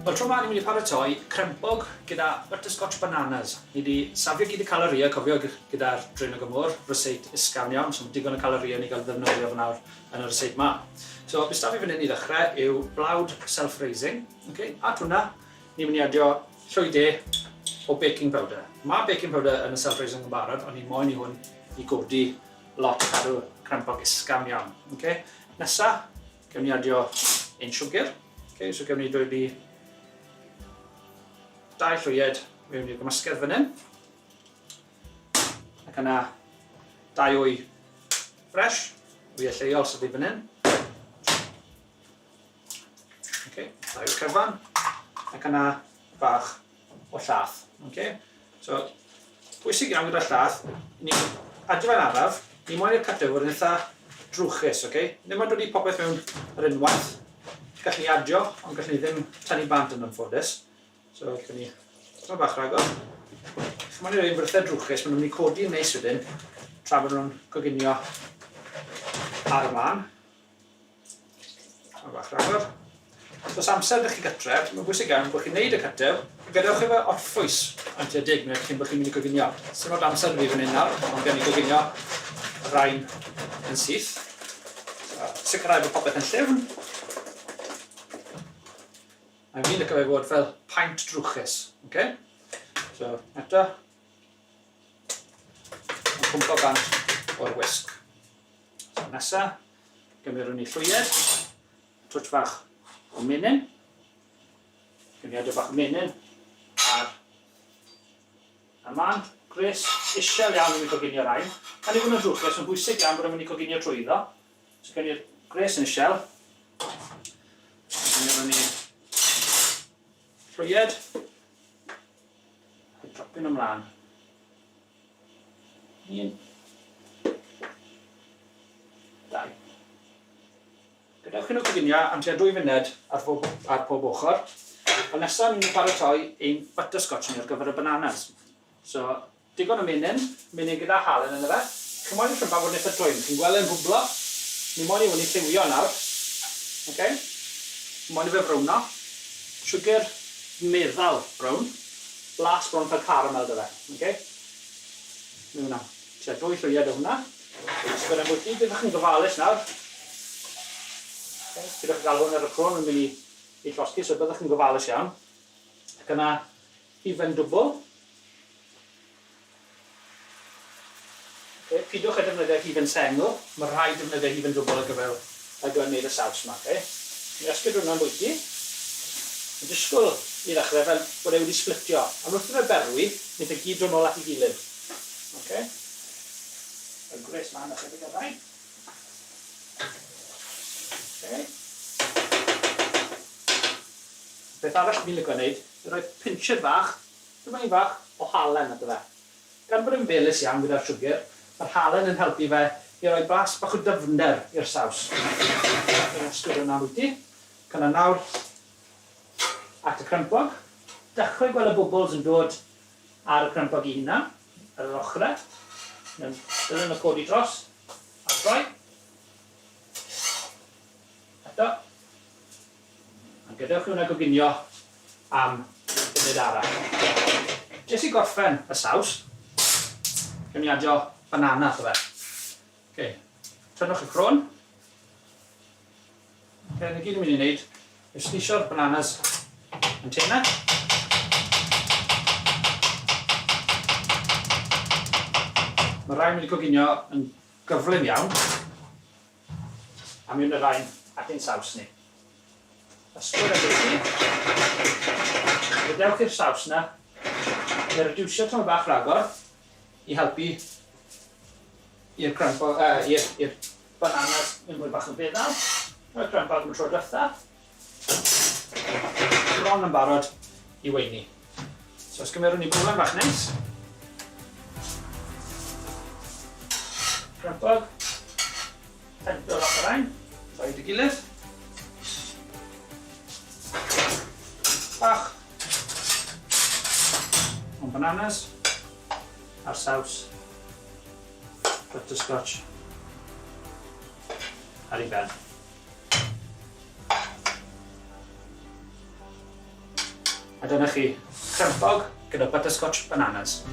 Wel, tro yma ni'n mynd i paratoi crempog gyda butterscotch bananas. Ni wedi safio gyd y caloria, cofio gyda'r Dryn o Gymwr, ryseit isgawn iawn, so mae digon o caloria ni gael ddefnyddio fan awr yn y ryseit yma. So, beth stafi fan hyn i ddechrau yw blawd self-raising. Okay? A hwnna, ni'n mynd i adio llwy de o baking powder. Mae baking powder yn y self-raising yn barod, ond ni moyn i hwn i godi lot o cadw crempog isgawn iawn. Okay? Nesa, gewn ni adio ein siwgr. Okay? So, gewn ni dweud i 2 llwyed mewn i'r gymysgedd fan hyn. Ac yna 2 wy ffres, wy lleol sydd i fan hyn. Okay, 2 wy cyfan. Ac yna bach o llath. Okay? So, bwysig iawn gyda'r llath, ni'n adio fe'n araf, ni moyn i'r cadw fod yn eitha drwchus. Okay? Ddim ond dod i popeth mewn yr unwaith. Gallwn ni adio, ond gallwn ni ddim tynnu bant yn anffodus. So, gallwn ni dyma bach rhagor. Mae'n ei wrthau drwchus, maen nhw'n mynd i codi yn neis wedyn, tra bod nhw'n coginio ar y man. Dyma bach rhagor. Os amser ydych chi gytref, mae'n bwysig iawn bod chi'n neud y cytew, gadewch efo orffwys am tua 10 munud cyn bod chi'n mynd i goginio. Sym o'r amser fi fan hyn nawr, ond gen i goginio y rhain yn syth. Sicrhau bod popeth yn llyfn. A fi'n lyco fe fod fel paint drwchus. Okay? So, eto, yn cwmpo gant o'r wisg. So, nesa, gymryd ni llwyed, twtch fach o menyn. Gymryd bach o menyn ar y man. Gres isel iawn i mi goginio rhain. Gan i fod yn drwchus, yn bwysig iawn bod yn mynd i goginio trwyddo. So, gymryd gres yn isel. Gymryd ni llwyed. Dropyn ymlaen. 1, 2. Gadewch chi nhw coginio am tua 2 funed ar pob ochr. A nesaf ni'n paratoi ein butterscotch ni ar gyfer y bananas. So, digon o menyn gyda halen yn y fe. Chi'n moyn i Crempog fod yn eitha drwyn. Chi'n gweld e'n bwblo. Ni moyn i hwn i lliwio nawr. Okay? Moyn i fe frwno. Siwgr meddal brown. Blas brown fel caramel dy fe. Okay? Mewn hwnna. Tua 2 llwyed o hwnna. Sgwr am bwyty. Byddwch chi'n gofalus nawr. Okay? Byddwch chi'n gael hwn ar y crôn yn mynd i llosgi, so byddwch chi'n gofalus iawn. Ac yna hufen dwbl. Okay? Pidwch â defnyddio hufen sengl. Mae rhaid defnyddio hufen dwbl ar gyfer gwneud y saws yma. Okay? Ni asgyd hwnna'n bwyty. Yn disgwyl i ddechrau fel bod e wedi splitio. Am wrth i'r berwi, wneud e gyd drwy nôl at ei gilydd. Okay? Fel gres lan ychydig ar rai. Okay. Beth arall fi'n licio wneud, yw rhoi pinchyd fach, dyma un fach o halen at y fe. Gan bod yn felys iawn gyda'r siwgr, mae'r halen yn helpu fe i roi bach o dyfnder i'r saws. Yn ysgwyd yna bwyty. Cyna nawr at y crempog. Dechrau gweld y bwbls yn dod ar y crempog i hynna, ar yr ochrau. Dylen nhw codi dros, a troi. Eto. A gadewch chi hwnna goginio am funud arall. Jyst i gorffen y saws, gewn ni adio banana atho fe. Okay. Tynwch y crôn. Okay, na gyd yn mynd i wneud yw slisio'r bananas yn teina. Mae rhain wedi coginio yn gyflym iawn. A mewn y rhain at ein saws ni. Ysgwyd am bwyty. Gadewch i'r saws na. Neu reduwsio tom bach rhagor i helpu i'r crempog, i'r bananas yn mwy bach yn feddal. Mae'r crempog yn tro dwytha. Bron yn barod i weini. So, os gymerwn ni bwlen bach neis. Crempog. Tento lot o rain. Rhaid i gilydd. Bach. O'n bananas. A'r saws. Butterscotch. Ar ei ben. A dyna chi, crempog gyda butterscotch bananas.